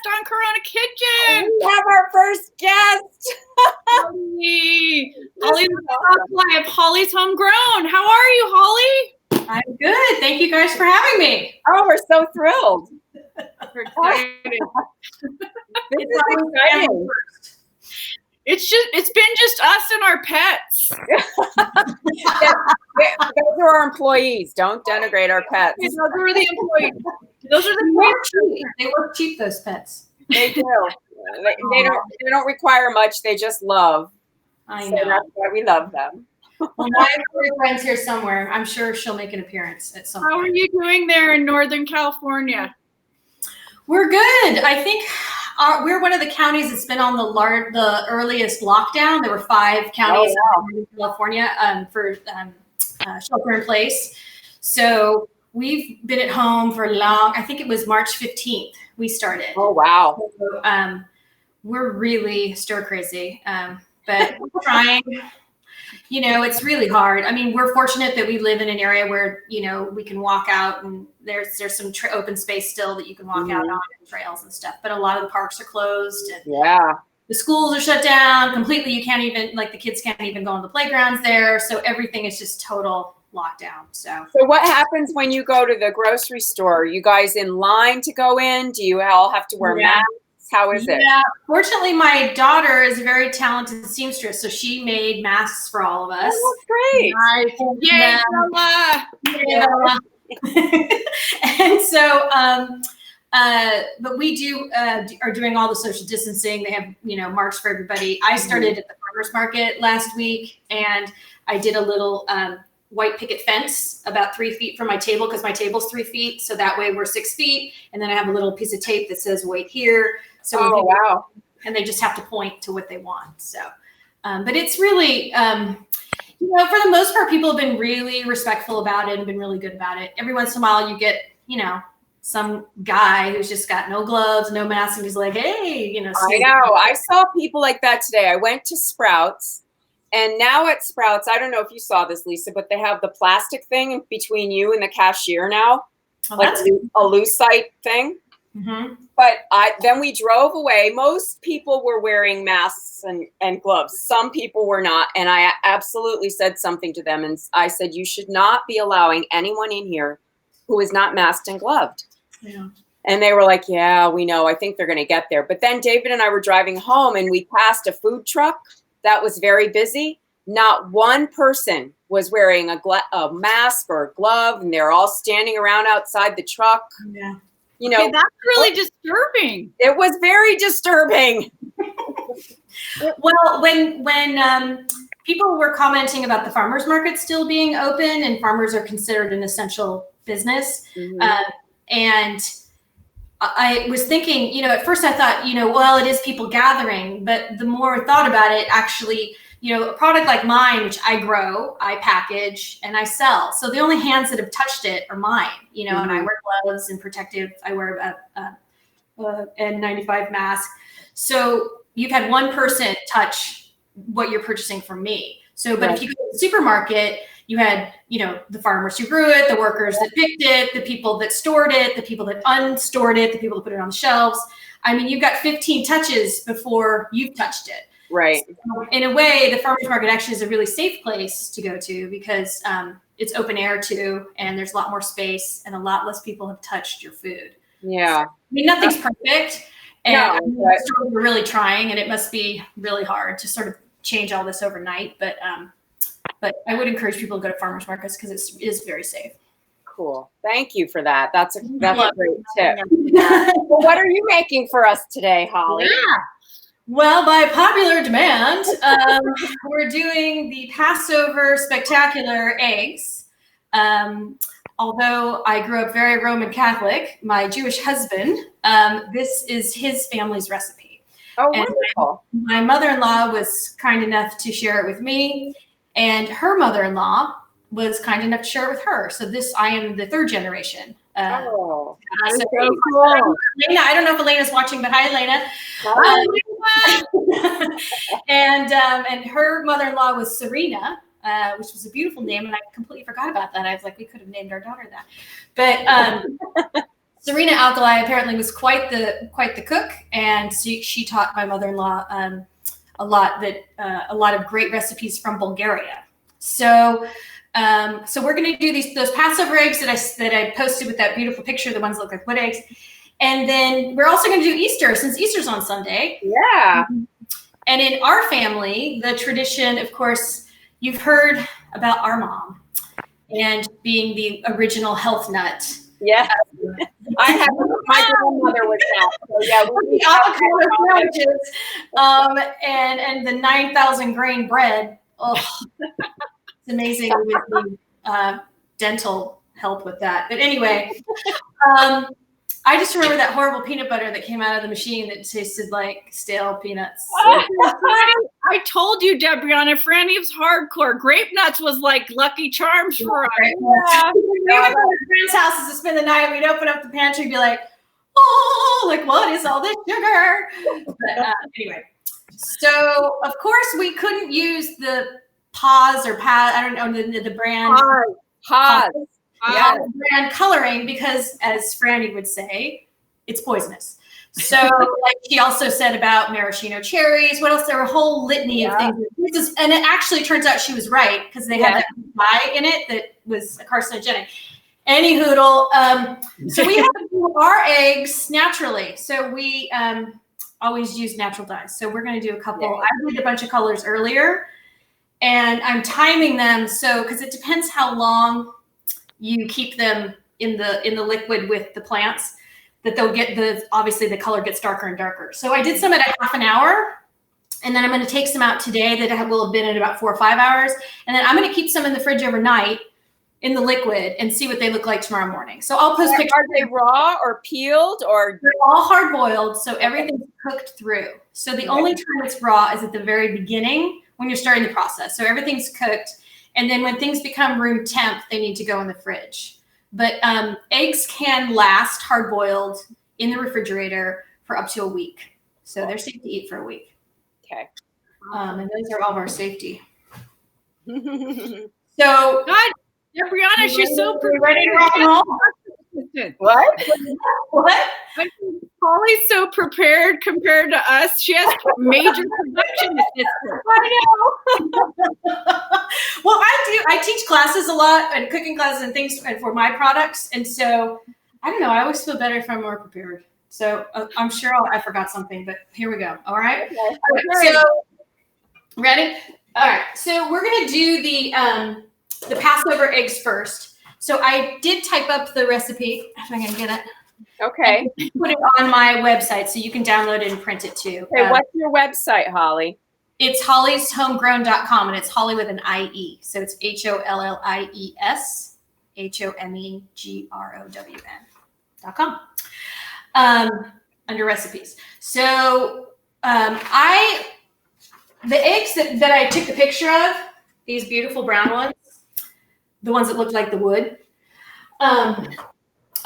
guest on Corona Kitchen. We have our first guest. Hollie Lucas-Alcalay of Hollie's Homegrown. How are you, Hollie? I'm good. Thank you guys for having me. Oh, we're so thrilled. We're excited. This is exciting. It's been just us and our pets. Those are our employees. Don't denigrate our pets. Those are the employees. Those are the cheap. They work cheap, those pets. They do. They don't require much. They just love. I So know. that's why we love them. Well, my friend's here somewhere. I'm sure she'll make an appearance at some point. How are you doing there in Northern California? We're good. I think we're one of the counties that's been on the earliest lockdown. There were 5 counties in California for shelter in place. So we've been at home for long. I think it was March 15th we started. Oh, wow. So, we're really stir crazy, but we're trying. You know, it's really hard. I mean, we're fortunate that we live in an area where, you know, we can walk out and there's some open space still that you can walk out on, and trails and stuff. But a lot of the parks are closed. And the schools are shut down completely. You can't even, like, the kids can't even go on the playgrounds there. So everything is just total lockdown. So what happens when you go to the grocery store? Are you guys in line to go in? Do you all have to wear masks? How is it? Yeah, fortunately, my daughter is a very talented seamstress, so she made masks for all of us. Oh, that's great! Yay, Bella! And so, but we are doing all the social distancing. They have, you know, marks for everybody. I started at the farmers market last week, and I did a little white picket fence about 3 feet from my table, because my table's 3 feet. So that way we're 6 feet. And then I have a little piece of tape that says wait here. So wow. And they just have to point to what they want. So, but it's really, you know, for the most part, people have been really respectful about it and been really good about it. Every once in a while you get, you know, some guy who's just got no gloves, no mask, and he's like, hey, you know. I know. I saw people like that today. I went to Sprouts. And now at Sprouts, I don't know if you saw this, Lisa, but they have the plastic thing between you and the cashier now, like a Lucite thing. Mm-hmm. But then we drove away. Most people were wearing masks and gloves. Some people were not. And I absolutely said something to them. And I said, you should not be allowing anyone in here who is not masked and gloved. Yeah. And they were like, yeah, we know. I think they're going to get there. But then David and I were driving home and we passed a food truck that was very busy. Not one person was wearing a mask or a glove, and they're all standing around outside the truck. Yeah. You know, that's really disturbing. It was very disturbing. Well, when people were commenting about the farmers market still being open, and farmers are considered an essential business, and I was thinking, you know, at first I thought, you know, well, it is people gathering, but the more I thought about it, actually, you know, a product like mine, which I grow, I package, and I sell. So the only hands that have touched it are mine, you know, and I wear gloves and protective. I wear a N95 mask. So you've had one person touch what you're purchasing from me. So, but if you go to the supermarket, you had, you know, the farmers who grew it, the workers that picked it, the people that stored it, the people that unstored it, the people that put it on the shelves. I mean, you've got 15 touches before you've touched it. Right. So in a way, the farmers market actually is a really safe place to go to, because it's open air too, and there's a lot more space, and a lot less people have touched your food. Yeah. So, I mean, nothing's perfect, and we're really trying, and it must be really hard to sort of change all this overnight. But I would encourage people to go to farmers markets, because it is very safe. Cool. Thank you for that. That's a great tip. Well, what are you making for us today, Hollie? Yeah. Well, by popular demand, we're doing the Passover spectacular eggs. Although I grew up very Roman Catholic, my Jewish husband, this is his family's recipe. Oh, and wonderful. My mother-in-law was kind enough to share it with me, and her mother-in-law was kind enough to share it with her. So I am the 3rd generation. That is so cool. Elena, I don't know if Elena's watching, but hi, Elena. And her mother-in-law was Serena, which was a beautiful name, and I completely forgot about that. I was like, we could have named our daughter that. But Serena Alcalay apparently was quite the cook, and she taught my mother-in-law a lot of great recipes from Bulgaria. So we're going to do those Passover eggs that I posted with that beautiful picture, the ones that look like wood eggs, and then we're also going to do Easter, since Easter's on Sunday. Yeah. And in our family, the tradition, of course, you've heard about our mom and being the original health nut. Yeah. I have, my grandmother was that. So yeah, we the avocado sandwiches, and the 9,000 grain bread. Oh, it's amazing with the dental help with that. But anyway, I just remember that horrible peanut butter that came out of the machine that tasted like stale peanuts. I told you, Debriana, Franny was hardcore. Grape nuts was like Lucky Charms for us. Yeah. We would go to friends' houses to spend the night. We'd open up the pantry and be like, oh, like, what is all this sugar? But anyway, so of course we couldn't use the Paz or Paz, I don't know the brand. Paz. Yeah, brand coloring, because as Franny would say, it's poisonous. So like she also said about maraschino cherries. What else? There were a whole litany of things. And it actually turns out she was right, because they had that dye in it that was carcinogenic. Any hoodle. So we have to do our eggs naturally. So we always use natural dyes. So we're going to do a couple. I did a bunch of colors earlier, and I'm timing them because it depends how long you keep them in the liquid with the plants, that they'll get obviously the color gets darker and darker. So I did some at a half an hour, and then I'm going to take some out today that will have been at about 4 or 5 hours. And then I'm going to keep some in the fridge overnight in the liquid and see what they look like tomorrow morning. So I'll post pictures. Are they raw or peeled, or? They're all hard boiled. So everything's cooked through. So the only time it's raw is at the very beginning when you're starting the process. So everything's cooked. And then when things become room temp, they need to go in the fridge. But eggs can last hard boiled in the refrigerator for up to a week. So they're safe to eat for a week. Okay. And those are all of our safety. So, God, Debriana, she's so ready to rock and roll. What? What? Hollie's so prepared compared to us. She has major production assistants. I know. Well, I teach classes a lot, and cooking classes and things, and for my products. And so, I don't know. I always feel better if I'm more prepared. So I'm sure I forgot something, but here we go. All right. Okay. So, ready? All right. So we're gonna do the Passover eggs first. So I did type up the recipe. If I can get it. Okay. Put it on my website so you can download it and print it too. Okay, what's your website, Hollie? It's hollieshomegrown.com, and it's Hollie with an IE. So it's HOLLIES HOMEGROWN.com. Under recipes. So the eggs that I took the picture of, these beautiful brown ones, the ones that look like the wood.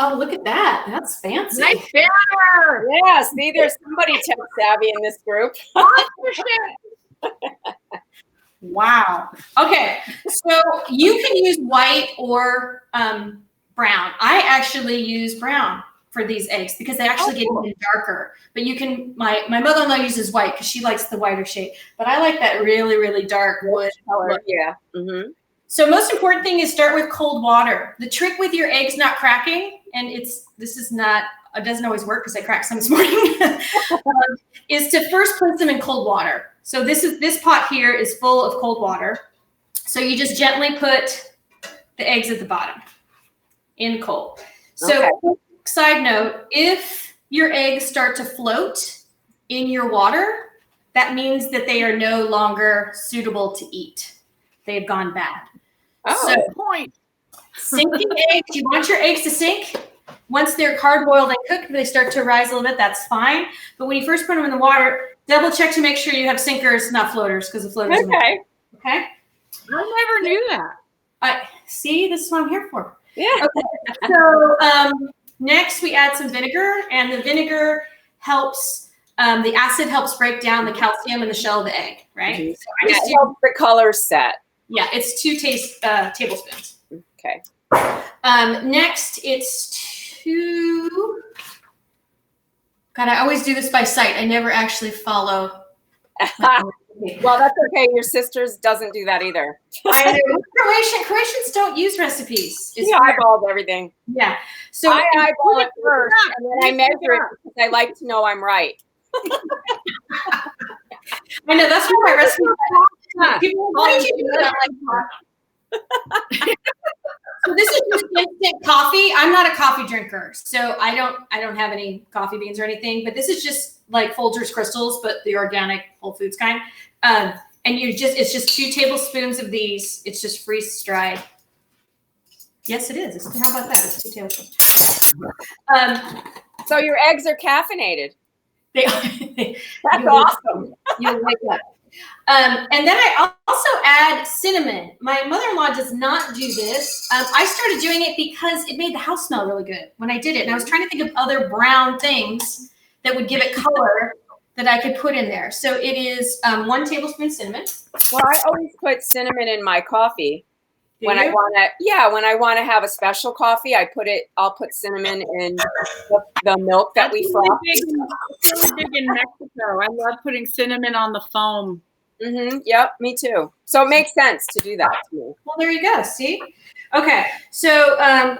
Oh, look at that. That's fancy. Nice banner. Yeah, see, there's somebody tech savvy in this group. Wow. Okay. So you can use white or brown. I actually use brown for these eggs because they actually get even darker. But you can, my mother-in-law uses white because she likes the whiter shade. But I like that really, really dark wood color. Yeah. Mm-hmm. So most important thing is start with cold water. The trick with your eggs not cracking, and it doesn't always work because I cracked some this morning, is to first place them in cold water. So this pot here is full of cold water. So you just gently put the eggs at the bottom in cold. So side note, if your eggs start to float in your water, that means that they are no longer suitable to eat. They've gone bad. Oh, so point. Sinking eggs, you want your eggs to sink. Once they're hard boiled and cooked, they start to rise a little bit, that's fine. But when you first put them in the water, double check to make sure you have sinkers, not floaters, because the floaters okay. Okay? I never knew that. See, this is what I'm here for. Yeah. Okay. So next we add some vinegar, and the vinegar helps, the acid helps break down the calcium in the shell of the egg, right? Mm-hmm. So I just helps the color set. Yeah, it's 2 tablespoons. Okay. Next, it's to, God, I always do this by sight. I never actually follow. Well, that's okay. Your sister's doesn't do that either. I know. Croatians don't use recipes. She eyeballs everything. Yeah. So I eyeball it first, and then I measure it because I like to know I'm right. I know that's what my recipe. People, what did you do that? So this is just instant coffee. I'm not a coffee drinker, so I don't have any coffee beans or anything. But this is just like Folgers crystals, but the organic Whole Foods kind. And it's just 2 tablespoons of these. It's just freeze dried. Yes, it is. How about that? It's 2 tablespoons. So your eggs are caffeinated. They are. That's awesome. You'll wake up. And then I also add cinnamon. My mother-in-law does not do this. I started doing it because it made the house smell really good when I did it. And I was trying to think of other brown things that would give it color that I could put in there. So it is 1 tablespoon cinnamon. Well, I always put cinnamon in my coffee. When I want to have a special coffee, I'll put cinnamon in the milk that we froth. It's really big in Mexico. I love putting cinnamon on the foam. Mm-hmm. Yep, me too. So it makes sense to do that to me. Well, there you go. See? Okay. So I'm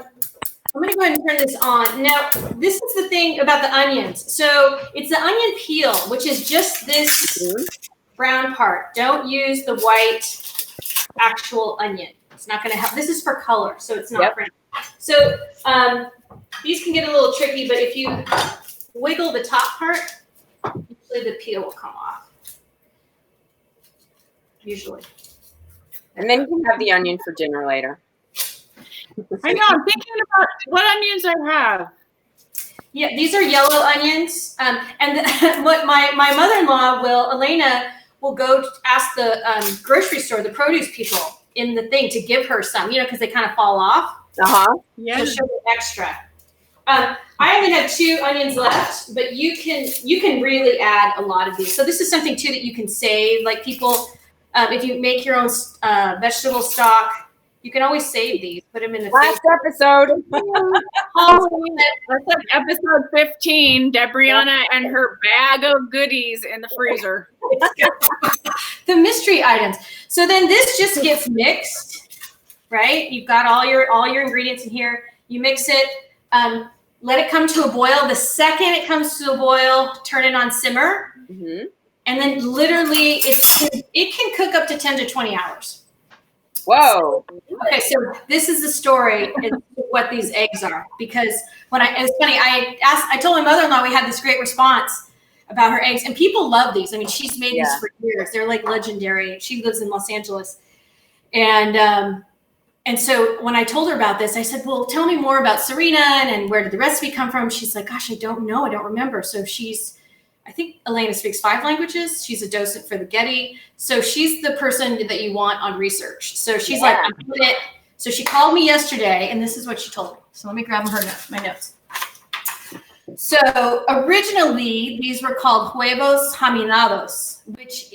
going to go ahead and turn this on. Now, this is the thing about the onions. So it's the onion peel, which is just this brown part. Don't use the white actual onion. It's not going to help. This is for color, so it's not for. So these can get a little tricky, but if you wiggle the top part, usually the peel will come off. Usually. And then you can have the onion for dinner later. I know. I'm thinking about what onions I have. Yeah, these are yellow onions. What my mother-in-law Elena will go ask the grocery store, the produce people in the thing to give her some, because they kind of fall off. Yeah. So she'll get extra. I only have 2 onions left, but you can really add a lot of these. So this is something too that you can save. Like people, if you make your own vegetable stock, you can always save these. Put them in the last episode. That's episode 15. Debriana and her bag of goodies in the freezer. The mystery items. So then this just gets mixed, right? You've got all your ingredients in here. You mix it. Let it come to a boil. The second it comes to a boil, turn it on simmer. Mm-hmm. And then literally it can cook up to 10 to 20 hours. Whoa. Okay, so this is the story of what these eggs are. Because it's funny, I told my mother-in-law we had this great response about her eggs, and people love these. I mean, she's made these for years. They're like legendary. She lives in Los Angeles. And so when I told her about this, I said, well, tell me more about Serena and where did the recipe come from? She's like, gosh, I don't know. I don't remember. So I think Elena speaks 5 languages. She's a docent for the Getty. So she's the person that you want on research. So she's like, I'm doing it. So she called me yesterday, and this is what she told me. So let me grab my notes. So originally, these were called huevos geminados, which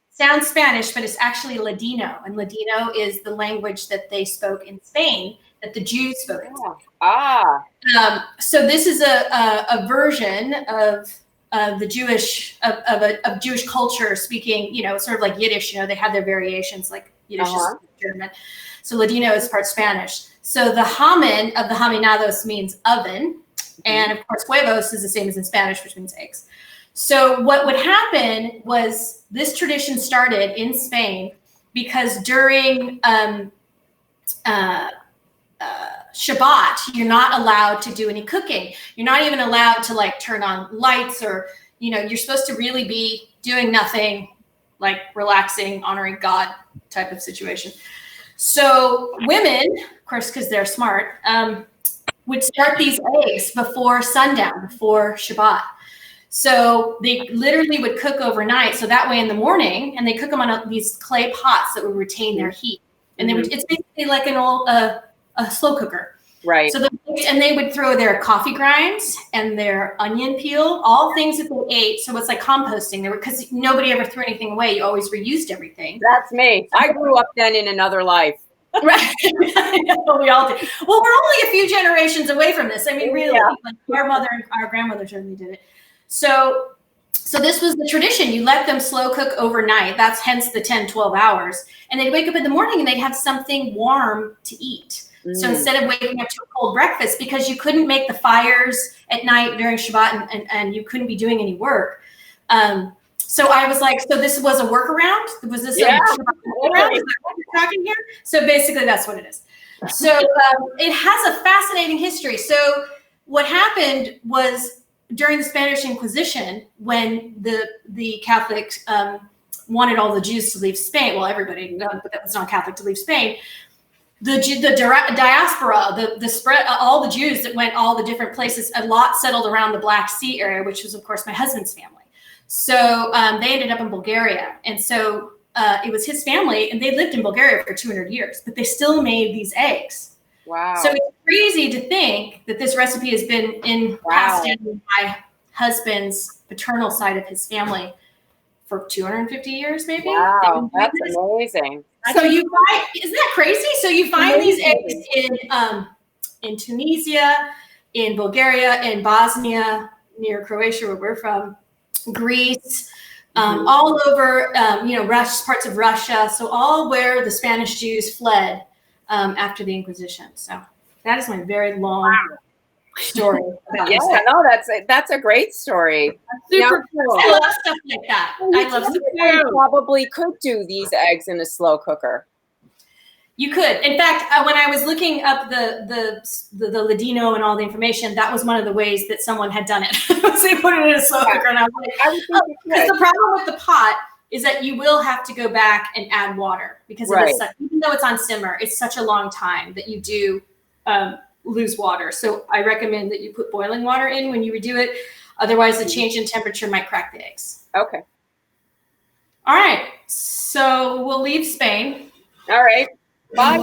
sounds Spanish, but it's actually Ladino. And Ladino is the language that they spoke in Spain, that the Jews spoke in Spain. So this is a version of the Jewish of Jewish culture speaking, sort of like Yiddish. They had their variations, like Yiddish is German. So Ladino is part Spanish. So the hamen of the geminados means oven, and of course huevos is the same as in Spanish, which means eggs. So what would happen was this tradition started in Spain because during Shabbat, you're not allowed to do any cooking. You're not even allowed to turn on lights or, you're supposed to really be doing nothing, like relaxing, honoring God type of situation. So women, of course, because they're smart, would start these eggs before sundown, before Shabbat. So they literally would cook overnight. So that way in the morning, and they cook them on these clay pots that would retain their heat. And it's basically like an old, a slow cooker. Right. So they would throw their coffee grinds and their onion peel, all things that they ate. So it's like composting. Because nobody ever threw anything away. You always reused everything. That's me. I grew up then in another life. Right. We all do. Well, we're only a few generations away from this. I mean, really, like our mother and our grandmother certainly did it. So this was the tradition. You let them slow cook overnight. That's hence the 10, 12 hours. And they'd wake up in the morning and they'd have something warm to eat. So instead of waking up to a cold breakfast, because you couldn't make the fires at night during Shabbat and you couldn't be doing any work. So I was like, so this was a workaround? Was this a workaround? Is that what you're talking here? So basically that's what it is. So it has a fascinating history. So what happened was during the Spanish Inquisition, when the Catholics wanted all the Jews to leave Spain, well, everybody, but that was not Catholic, to leave Spain, the diaspora, the spread, all the Jews that went all the different places, a lot settled around the Black Sea area, which was, of course, my husband's family. So they ended up in Bulgaria. And so it was his family, and they lived in Bulgaria for 200 years, but they still made these eggs. Wow. So it's crazy to think that this recipe has been passed down to my husband's paternal side of his family for 250 years, maybe. Wow, that's amazing. So you find, isn't that crazy? So you find these eggs in Tunisia, in Bulgaria, in Bosnia, near Croatia, where we're from, Greece, all over, parts of Russia. So all where the Spanish Jews fled after the Inquisition. So that is my very long story. That's a great story. Super cool. I love stuff like that. I love stuff. You probably could do these eggs in a slow cooker. You could. In fact, when I was looking up the Ladino and all the information, that was one of the ways that someone had done it. They put it in a slow cooker, and I was like, because the problem with the pot is that you will have to go back and add water because it is even though it's on simmer, it's such a long time that you do lose water. So I recommend that you put boiling water in when you redo it. Otherwise, the change in temperature might crack the eggs. Okay. All right. So we'll leave Spain. All right. Bye.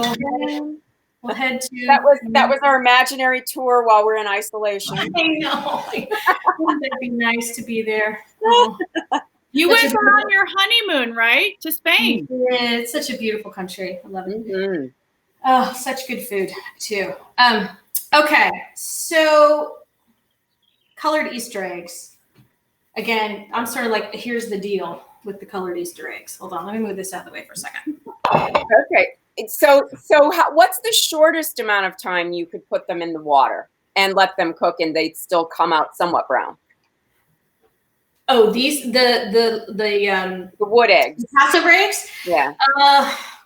We'll head to that was our imaginary tour while we're in isolation. I know. Wouldn't that be nice to be there? You went on your honeymoon, right? To Spain. Yeah, it's such a beautiful country. I love it. Mm-hmm. Oh, such good food too. Okay, so colored Easter eggs. Again, I'm sort of like, here's the deal with the colored Easter eggs. Hold on, let me move this out of the way for a second. Okay. So what's the shortest amount of time you could put them in the water and let them cook and they'd still come out somewhat brown? Oh, these the wood eggs. The Passover eggs? Yeah.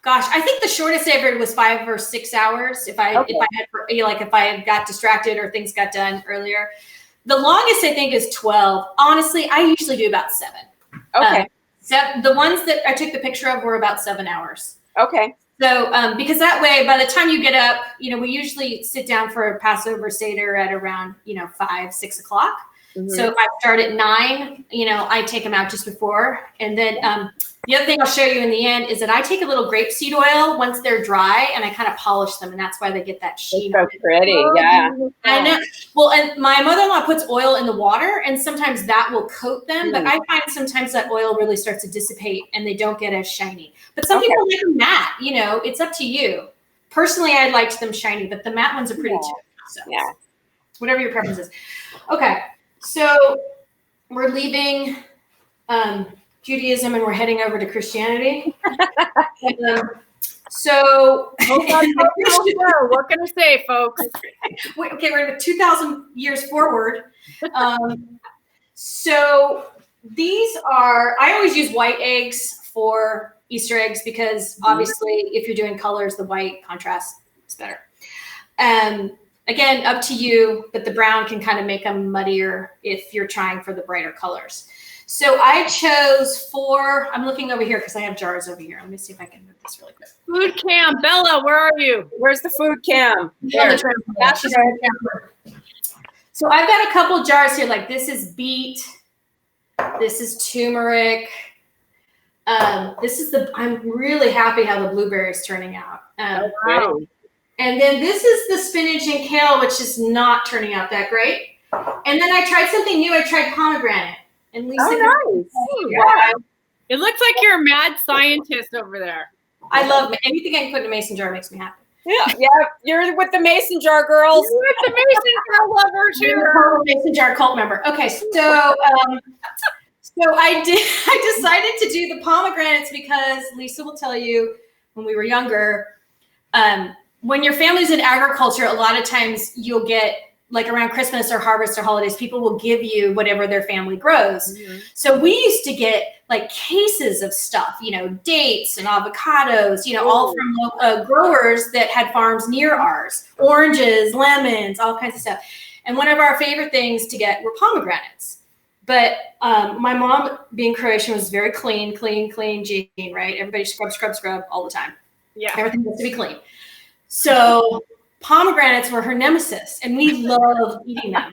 Gosh, I think the shortest I ever was 5 or 6 hours. If I had got distracted or things got done earlier. The longest I think is 12. Honestly, I usually do about 7. Okay. The ones that I took the picture of were about 7 hours. Okay. So, because that way, by the time you get up, we usually sit down for a Passover Seder at around, 5, 6 o'clock. Mm-hmm. So if I start at 9, I take them out just before. And then the other thing I'll show you in the end is that I take a little grapeseed oil once they're dry and I kind of polish them. And that's why they get that sheen. So pretty. Yeah. I know. Well, and my mother-in-law puts oil in the water and sometimes that will coat them. But I find sometimes that oil really starts to dissipate and they don't get as shiny. But some people like them matte, it's up to you. Personally, I liked them shiny, but the matte ones are pretty too. So whatever your preference is. Okay. So we're leaving Judaism and we're heading over to Christianity. So what can I say, folks? We're 2,000 years forward. So these are, I always use white eggs for Easter eggs because obviously if you're doing colors, the white contrast is better. Again, up to you, but the brown can kind of make them muddier if you're trying for the brighter colors. So I chose 4. I'm looking over here because I have jars over here. Let me see if I can move this really quick. Food cam. Bella, where are you? Where's the food cam? There. So I've got a couple jars here. Like this is beet. This is turmeric. I'm really happy how the blueberry is turning out. Wow. And then this is the spinach and kale, which is not turning out that great. And then I tried something new. I tried pomegranate. And Lisa, nice. Wow. It looks like you're a mad scientist over there. I love anything I can put in a mason jar makes me happy. Yeah, you're with the mason jar girls. You're with the mason jar lover too. Mason jar cult member. Okay, so I decided to do the pomegranates because Lisa will tell you when we were younger, when your family's in agriculture, a lot of times you'll get like around Christmas or harvest or holidays, people will give you whatever their family grows. Mm-hmm. So we used to get like cases of stuff, dates and avocados, all from growers that had farms near ours, oranges, lemons, all kinds of stuff. And one of our favorite things to get were pomegranates. But my mom, being Croatian, was very clean Jean, right? Everybody scrub all the time. Yeah. Everything has to be clean. So pomegranates were her nemesis, and we loved eating them.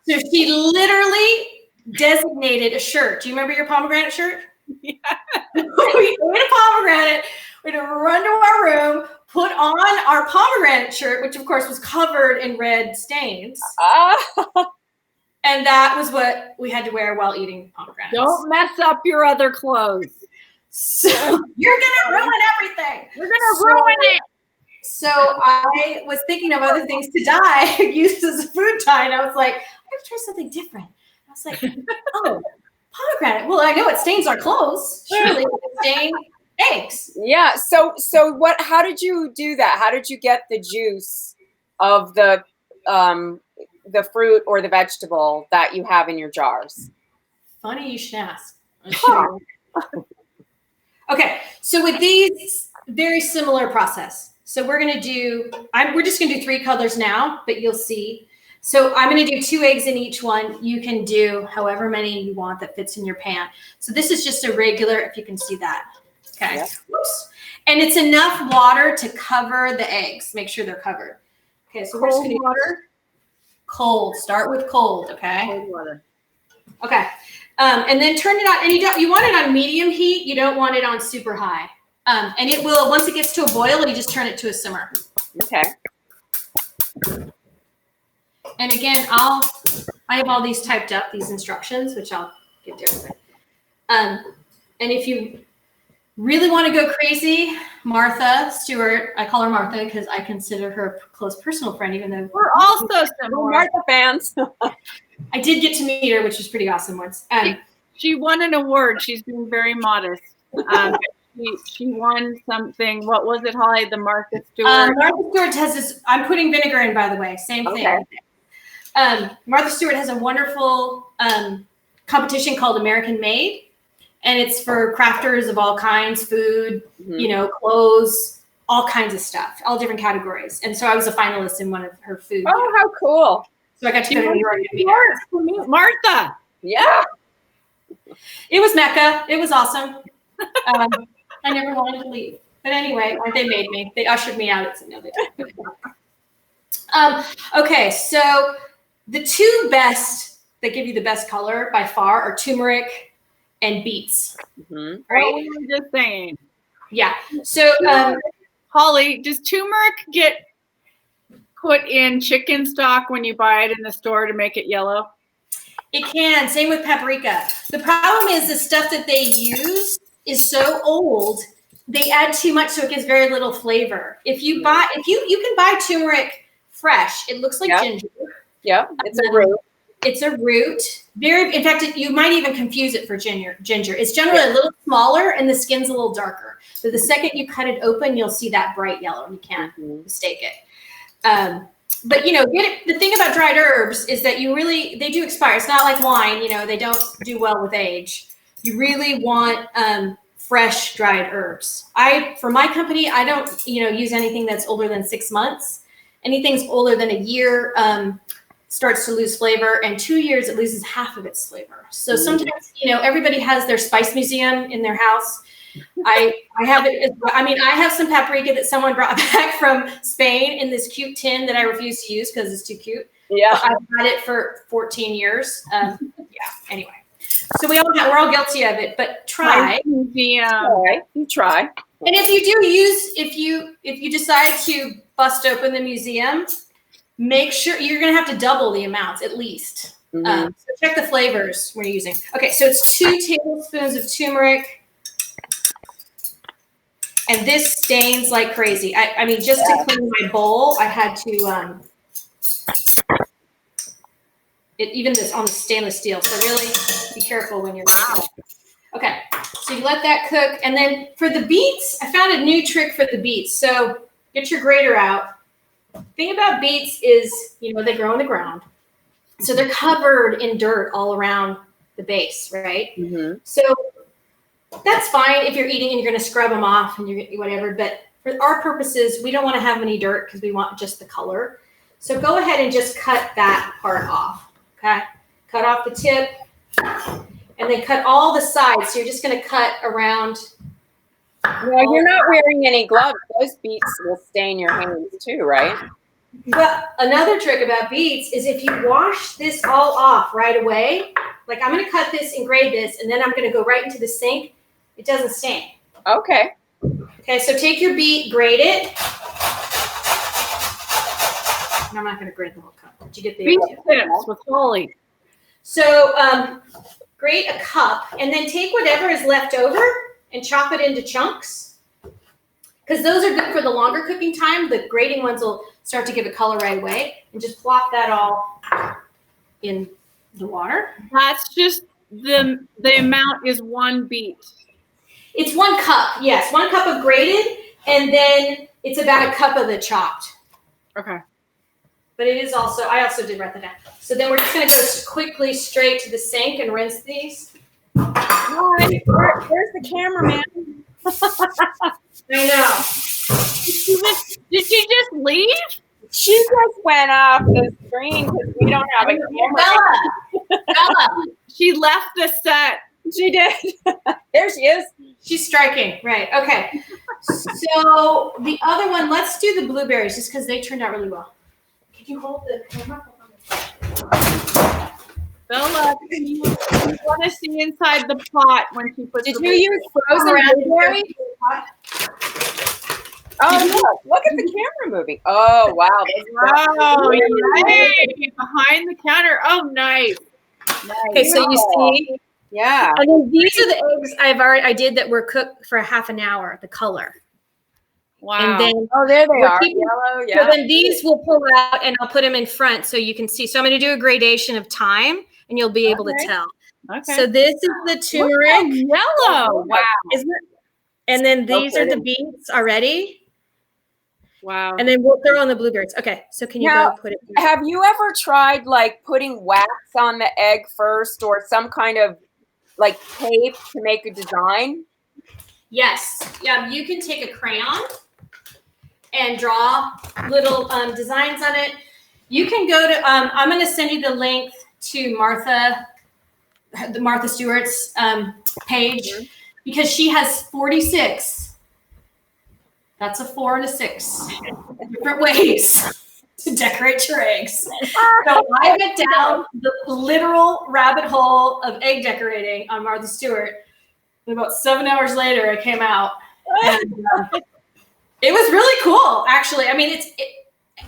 So she literally designated a shirt. Do you remember your pomegranate shirt? Yeah. We ate a pomegranate. We'd run to our room, put on our pomegranate shirt, which of course was covered in red stains. And that was what we had to wear while eating pomegranates. Don't mess up your other clothes. So you're going to ruin everything. You're going to ruin it. So I was thinking of other things to dye, used as a food dye, and I was like, I have to try something different. I was like, oh, pomegranate. Well, I know it stains our clothes. Surely it can stain eggs. Yeah. So how did you do that? How did you get the juice of the fruit or the vegetable that you have in your jars? Funny you should ask. Sure. Okay. So with these, very similar process. So we're just going to do 3 colors now, but you'll see. So I'm going to do 2 eggs in each one. You can do however many you want that fits in your pan. So this is just a regular, if you can see that. Okay. Yep. Whoops. And it's enough water to cover the eggs. Make sure they're covered. Okay. So we're just going to water. Cold. Start with cold. Okay. Cold water. Okay. And then turn it on. And you want it on medium heat. You don't want it on super high. And it will, once it gets to a boil, you just turn it to a simmer. Okay. And again, I have all these typed up, these instructions, which I'll get to everybody. And if you really want to go crazy, Martha Stewart, I call her Martha because I consider her a close personal friend, even though we're also similar. Martha fans. I did get to meet her, which was pretty awesome once. She won an award. She's being very modest. She won something. What was it, Holly? The Martha Stewart. Martha Stewart has this. I'm putting vinegar in, by the way. Same thing. Okay. Martha Stewart has a wonderful competition called American Made, and it's for crafters of all kinds, food, clothes, all kinds of stuff, all different categories. And so I was a finalist in one of her food. Oh, how cool! So I got to go to New York and meet Martha. Yeah. It was Mecca. It was awesome. I never wanted to leave. But anyway, they made me. They ushered me out. No, they didn't. Okay, so the 2 best that give you the best color by far are turmeric and beets. Mm-hmm. Right? What were you just saying? Yeah. So, Holly, does turmeric get put in chicken stock when you buy it in the store to make it yellow? It can. Same with paprika. The problem is the stuff that they use is so old, they add too much, so it gives very little flavor. If you can buy turmeric fresh, it looks like ginger. Yeah, it's a root. It's a root. In fact, you might even confuse it for ginger. It's generally a little smaller and the skin's a little darker. But the second you cut it open, you'll see that bright yellow, and you can't mistake it. But the thing about dried herbs is that they do expire. It's not like wine. They don't do well with age. You really want fresh dried herbs. For my company, I don't, use anything that's older than 6 months. Anything's older than a year starts to lose flavor, and 2 years it loses half of its flavor. So sometimes, everybody has their spice museum in their house. I have it. I have some paprika that someone brought back from Spain in this cute tin that I refuse to use because it's too cute. Yeah, I've had it for 14 years. Anyway. So we're all guilty of it, but try. You try. And if you do use, if you decide to bust open the museum, make sure you're going to have to double the amounts at least. So check the flavors when you're using. Okay, so it's 2 tablespoons of turmeric. And this stains like crazy. I mean, just to clean my bowl, I had to, even this on the stainless steel. So really be careful when you're cooking. Okay, so you let that cook. And then for the beets, I found a new trick for the beets. So get your grater out. The thing about beets is, they grow in the ground. So they're covered in dirt all around the base, right? Mm-hmm. So that's fine if you're eating and you're going to scrub them off and you're whatever. But for our purposes, we don't want to have any dirt because we want just the color. So go ahead and just cut that part off. Okay, cut off the tip, and then cut all the sides. So you're just going to cut around. Well, you're not wearing any gloves. Those beets will stain your hands too, right? But another trick about beets is if you wash this all off right away, like I'm going to cut this and grate this, and then I'm going to go right into the sink. It doesn't stain. Okay. Okay, so take your beet, grate it. And I'm not going to grate the whole cup. Did you get the idea? Tips with Hollie. So grate a cup, and then take whatever is left over and chop it into chunks. Because those are good for the longer cooking time. The grating ones will start to give it color right away. And just plop that all in the water. That's just the amount is 1 beet. It's 1 cup, yes. 1 cup of grated, and then it's about a cup of the chopped. Okay. But it is also, I also did write that down. So then we're just going to go quickly straight to the sink and rinse these. Hi, where's the cameraman? I know. Did she just leave? She just went off the screen because we don't have a camera. Bella. She left the set. She did. There she is. She's striking. Right. Okay. So the other one, let's do the blueberries just because they turned out really well. Can you hold the camera? Bella, you want to see inside the pot when she puts Did you use frozen blueberry? Oh, look at the camera moving. Oh, wow. Wow, right. Behind the counter. Oh, nice. Okay, so you see? Yeah. And then these are the eggs I did that were cooked for half an hour, the color. Wow. And then there they are. Yellow, yeah. So then these will pull out and I'll put them in front so you can see. So I'm going to do a gradation of time and you'll be able to tell. Okay. So this is the turmeric. Yellow. Wow. Isn't it? And then these are the beets already. Wow. And then we'll throw on the blueberries. Okay. So can you go put it? Have you ever tried like putting wax on the egg first or some kind of like tape to make a design? Yes. Yeah. You can take a crayon and draw little designs on it. You can go to, I'm going to send you the link to Martha Stewart's page because she has 46. That's a 4 and a 6 different ways to decorate your eggs. So I went down the literal rabbit hole of egg decorating on Martha Stewart. And about 7 hours later, I came out. And, it was really cool, actually. I mean,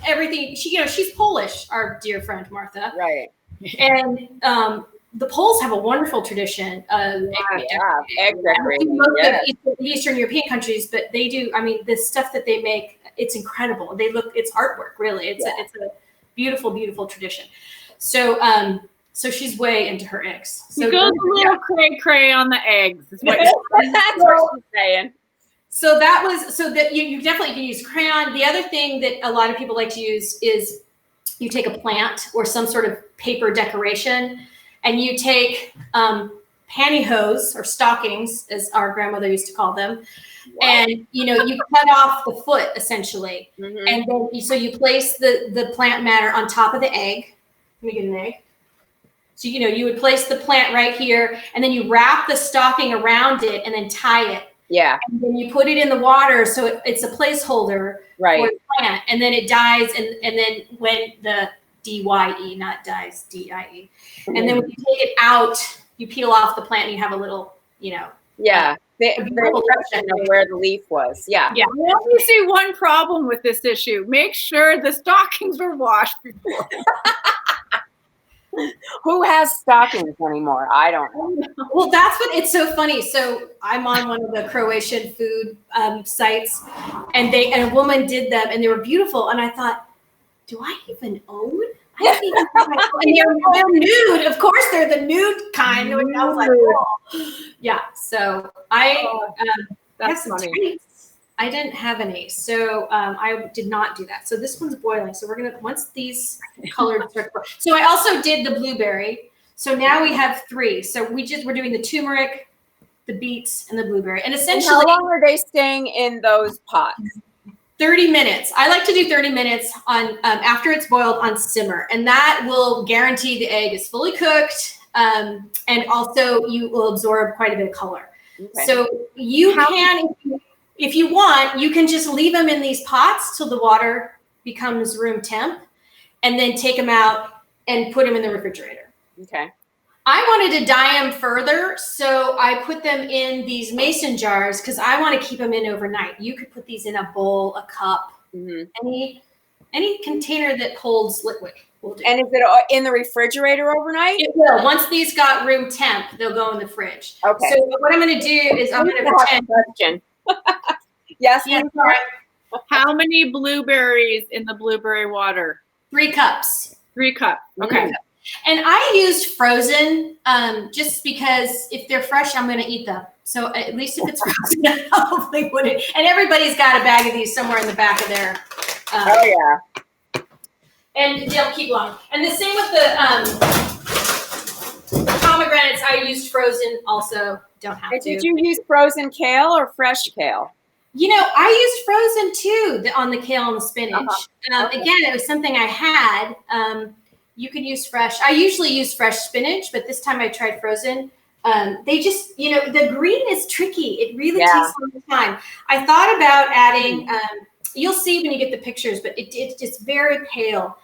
everything. She's Polish, our dear friend Martha. Right. And the Poles have a wonderful tradition of egg decorating. Yes. Most of Eastern European countries, but they do. I mean, the stuff that they make, it's incredible. It's artwork, really. It's a beautiful, beautiful tradition. So, so she's way into her eggs. So you go a little cray on the eggs. Is what that's what she's saying. So that you definitely can use crayon. The other thing that a lot of people like to use is you take a plant or some sort of paper decoration and you take pantyhose or stockings, as our grandmother used to call them. Wow. And, you cut off the foot essentially. Mm-hmm. And then so you place the plant matter on top of the egg. Let me get an egg. So, you would place the plant right here and then you wrap the stocking around it and then tie it. Yeah. And then you put it in the water so it's a placeholder for the plant. And then it dies. And then when the D-Y-E, not dies, D-I-E. Mm-hmm. And then when you take it out, you peel off the plant and you have a little, Yeah. The impression of where the leaf was. Yeah. Yeah. I only see one problem with this issue. Make sure the stockings were washed before. Who has stockings anymore? I don't know. Well, that's what it's so funny. So I'm on one of the Croatian food sites, and a woman did them, and they were beautiful. And I thought, do I even own? I don't even. And they're nude. Of course, they're the nude kind. I was like, oh. Yeah. So That's funny. tights. I didn't have any, so I did not do that. So this one's boiling. So we're gonna once these colored start. So I also did the blueberry. So now we have 3. So we're doing the turmeric, the beets, and the blueberry. And essentially, And how long are they staying in those pots? 30 minutes. I like to do 30 minutes on after it's boiled on simmer, and that will guarantee the egg is fully cooked, and also you will absorb quite a bit of color. Okay. So you can, if you want, you can just leave them in these pots till the water becomes room temp, and then take them out and put them in the refrigerator. Okay. I wanted to dye them further, so I put them in these mason jars because I want to keep them in overnight. You could put these in a bowl, a cup, any container that holds liquid will do. And is it in the refrigerator overnight? It will. Once these got room temp, they'll go in the fridge. Okay. So what I'm going to do is I'm going to pretend. Question. Yes. Yeah, sorry. How many blueberries in the blueberry water? 3 cups. 3 cups. Okay. And I used frozen just because if they're fresh, I'm going to eat them. So at least if it's frozen, I probably wouldn't. And everybody's got a bag of these somewhere in the back of their. Oh, yeah. And they'll keep long. And the same with the pomegranates. I used frozen also. Don't have to. Did you use frozen kale or fresh kale? You know, I used frozen too on the kale and the spinach. Okay. Again, it was something I had. You can use fresh. I usually use fresh spinach, but this time I tried frozen. They just, the green is tricky. It really takes a long time. I thought about adding, you'll see when you get the pictures, but it's very pale.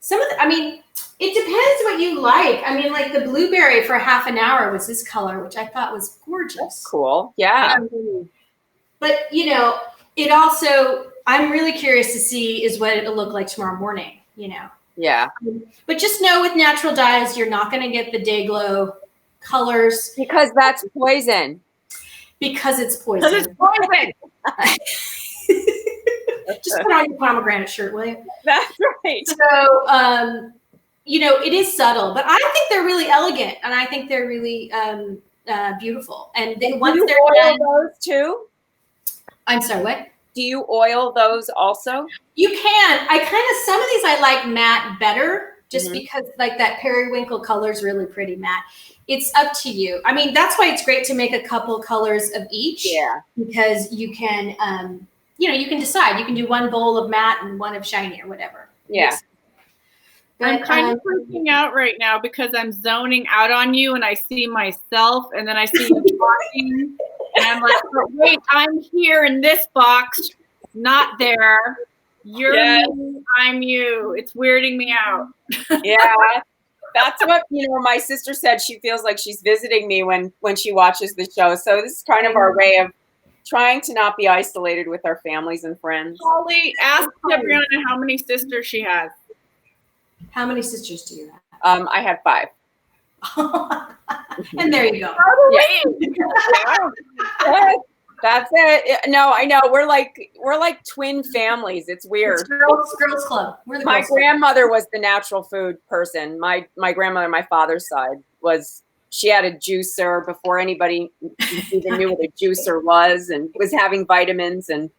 It depends what you like. I mean, like the blueberry for half an hour was this color, which I thought was gorgeous. That's cool. Yeah. But, it also, I'm really curious to see is what it'll look like tomorrow morning, Yeah. But just know with natural dyes, you're not going to get the day glow colors. Because that's poison. Because it's poison. Because it's poison. Just put on your pomegranate shirt, will you? That's right. So, it is subtle, but I think they're really elegant, and I think they're really beautiful. And then once they're oil done, those too? I'm sorry, what? Do you oil those also? You can. Some of these I like matte better, just because like that periwinkle color is really pretty matte. It's up to you. I mean, that's why it's great to make a couple colors of each. Yeah. Because you can, you can decide. You can do one bowl of matte and one of shiny or whatever. Yeah. But, I'm kind of freaking out right now because I'm zoning out on you and I see myself and then I see you talking and I'm like, but wait, I'm here in this box, not there. You're me, I'm you. It's weirding me out. Yeah. That's what, my sister said. She feels like she's visiting me when she watches the show. So this is kind of our way of trying to not be isolated with our families and friends. Holly, ask Sabrina how many sisters she has. How many sisters do you have? I have 5. And there you go. Yeah. That's it. No, I know. We're like twin families. It's weird. It's girls club. We're the My girls club. grandmother was the natural food person. My grandmother, my father's side, she had a juicer before anybody even knew what a juicer was, and was having vitamins and,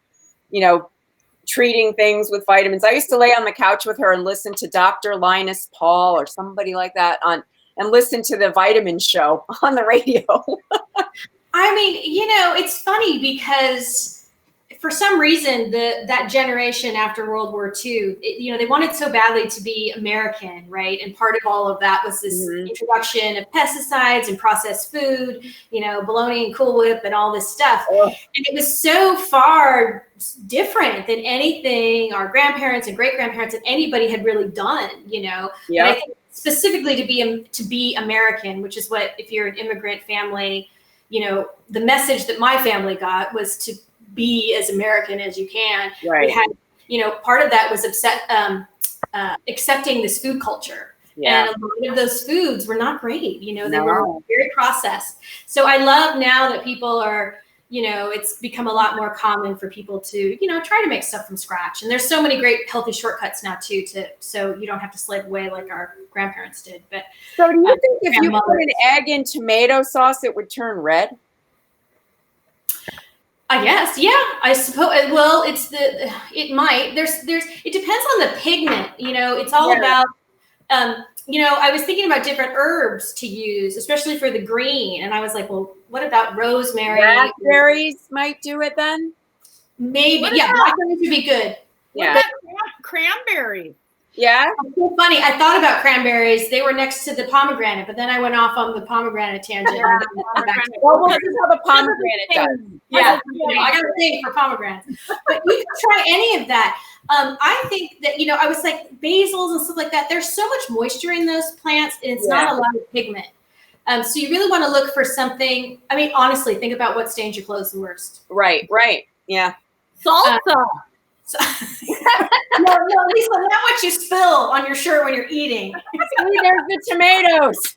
treating things with vitamins. I used to lay on the couch with her and listen to Dr. Linus Paul or somebody like that and listen to the vitamin show on the radio. I mean, it's funny because for some reason that generation after World War II, they wanted so badly to be American, right? And part of all of that was this introduction of pesticides and processed food, bologna and Cool Whip and all this stuff. And it was so far different than anything our grandparents and great-grandparents and anybody had really done, Yeah. But I think specifically to be American, which is what, if you're an immigrant family, the message that my family got was to be as American as you can. Right. We had, part of that was accepting this food culture. Yeah. And a lot of those foods were not great. You know, they were No. very processed. So I love now that people are, you know, it's become a lot more common for people to, you know, try to make stuff from scratch. And there's so many great healthy shortcuts now too, so you don't have to slave away like our grandparents did. But So do you think if you put an egg in tomato sauce, it would turn red? I guess, yeah, I suppose. Well, it might. It depends on the pigment. You know, it's all about. You know, I was thinking about different herbs to use, especially for the green, and I was like, well, what about rosemary? Raspberries might do it then. Maybe, yeah, blackberries would be good. Yeah. What about cranberries? Yeah. It's so funny. I thought about cranberries. They were next to the pomegranate, but then I went off on the pomegranate tangent. Well, this is how the pomegranate does. Yeah, I got a thing for pomegranates. But you can try any of that. I think that, you know, I was like basils and stuff like that. There's so much moisture in those plants, and it's not a lot of pigment. So you really want to look for something. I mean, honestly, think about what stains your clothes the worst. Right. Yeah. Salsa. No, Lisa, not what you spill on your shirt when you're eating. See, there's the tomatoes.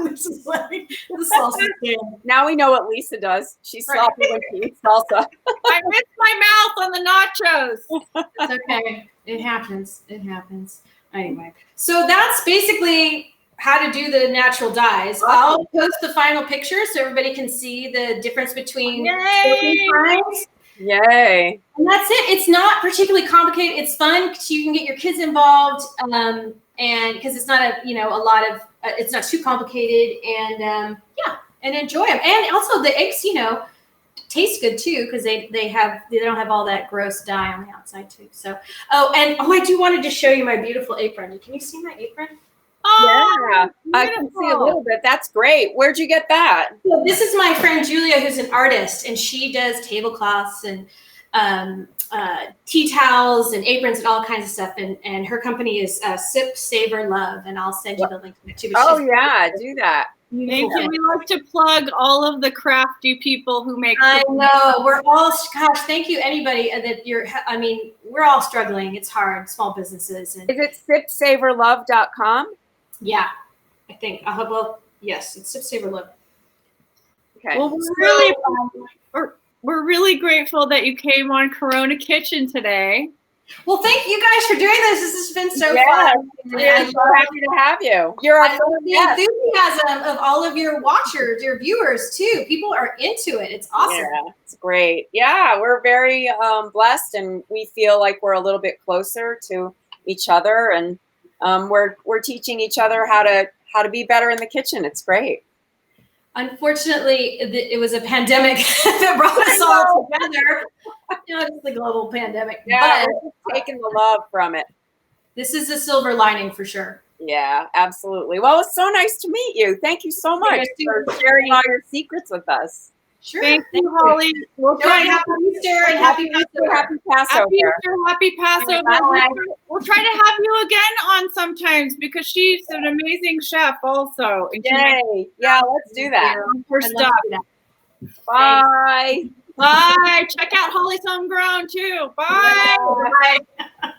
This is like the salsa thing. Now we know what Lisa does. She's sloppy when she eats salsa. I missed my mouth on the nachos. It's okay. It happens. Anyway, so that's basically how to do the natural dyes. I'll post the final picture so everybody can see the difference between kinds. Yay. And that's it. It's not particularly complicated. It's fun because you can get your kids involved, and because it's not it's not too complicated, and and enjoy them. And also the eggs, you know, taste good too because they don't have all that gross dye on the outside too. So I do wanted to show you my beautiful apron. Can you see my apron? Oh, yeah, I can see a little bit. That's great. Where'd you get that? So this is my friend Julia, who's an artist, and she does tablecloths and tea towels and aprons and all kinds of stuff. And her company is Sip, Savor, Love, and I'll send you the link to it too. Oh yeah, do that. Thank you. We like to plug all of the crafty people who make. I know we're all thank you anybody that we're all struggling. It's hard, small businesses. And is it sipsaverlove.com? Yeah, I think. Yes, it's Sip, Savor, Love. Okay. Well, we're really grateful that you came on Corona Kitchen today. Well, thank you guys for doing this. This has been so fun. I'm so happy to have you. I love the enthusiasm of all of your watchers, your viewers too. People are into it. It's awesome. Yeah, it's great. Yeah, we're very blessed, and we feel like we're a little bit closer to each other, and we're teaching each other how to be better in the kitchen. It's great. Unfortunately, it was a pandemic that brought us all together. You know, it's the global pandemic. Yeah, we're taking the love from it. This is a silver lining for sure. Yeah, absolutely. Well, it's so nice to meet you. Thank you so much for sharing all your secrets with us. Sure. Thank you, Hollie. We'll try to happy Easter and happy Passover. Happy Passover. Happy Easter, happy Passover. We'll try to have you again on sometimes because she's an amazing chef also. Yay. Yeah, let's do that. Her stuff. Bye. Bye. Check out Hollie's Homegrown too. Bye. Bye.